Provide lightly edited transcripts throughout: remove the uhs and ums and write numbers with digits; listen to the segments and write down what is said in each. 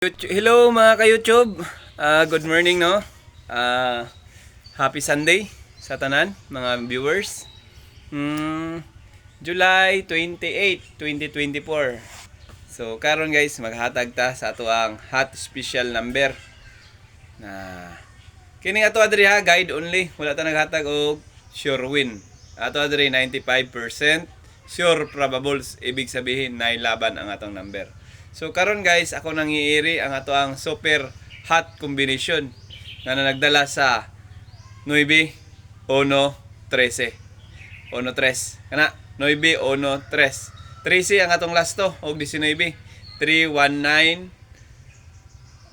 Hello mga ka-YouTube. Good morning no. Happy Sunday sa tanan mga viewers. July 28, 2024. So karon guys maghatag ta sa ato ang hot special number. Kini ato adri ha, guide only. Wala ta naghatag og sure win. Ato adri 95% sure probables, ibig sabihin nailaban ang atong number. So karon guys, ako nang iiri ang ato ang super hot combination na nagdala sa 9, 1, 13. 1, 3. Kana 9, 1, 3. 13 ang atong last to og 19. 3, 1, 9,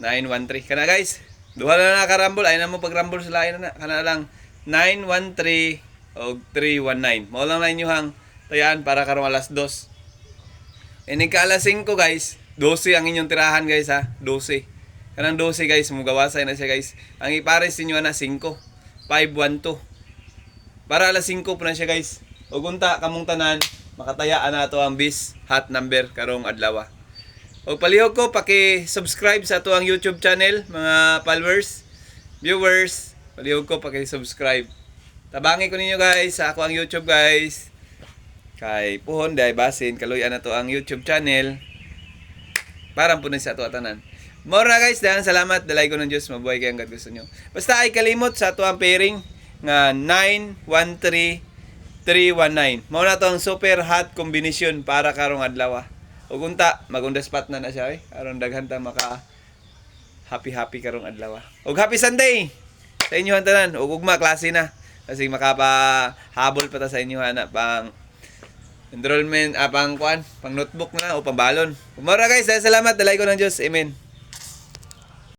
9, 1, 3. Kana guys, duha na nakarambol, ay na mo pagrambol sa lain na. Kana lang 9, 1, 3 og 3, 1, 9. Mao lang na inyohang tayaan para karong alas 2. Ini ka alas 5 guys. 12 ang inyong tirahan guys ha. 12. Kanang 12 guys, mugawasay na siya guys. Ang ipares ninyo na 5. 5, 1, 2. Para alas 5 po na siya guys. Ug unta kamong tanan, makatayaan na ito ang bis hot number karong adlaw. Ug palihog ko paki-subscribe sa ato ang YouTube channel mga followers, viewers. Palihog ko paki-subscribe. Tabangi ko ninyo guys sa ako ang YouTube guys. Kay puhon day basin kaluyan na to ang YouTube channel. Parang puno sa ato atanan. Mora guys, dahan salamat. Dalay ko ng Diyos. Mabuhay kayo hanggang gusto nyo. Basta ay kalimot sa ato ang pairing nga 9, 1, 3, 3, 1, 9. Mao na to ang super hot combination para karong adlaw. Ug unta, magunda spot na siya eh. Aron daghan ta maka happy karong adlaw. Ug happy Sunday sa inyo tanan. Ug ugma klase na. Kasi makapahabol pa ta sa inyo ana pang enrollment, pang notebook na o pang balon. Kumara guys, salamat. Dalay ko ng Diyos. Amen.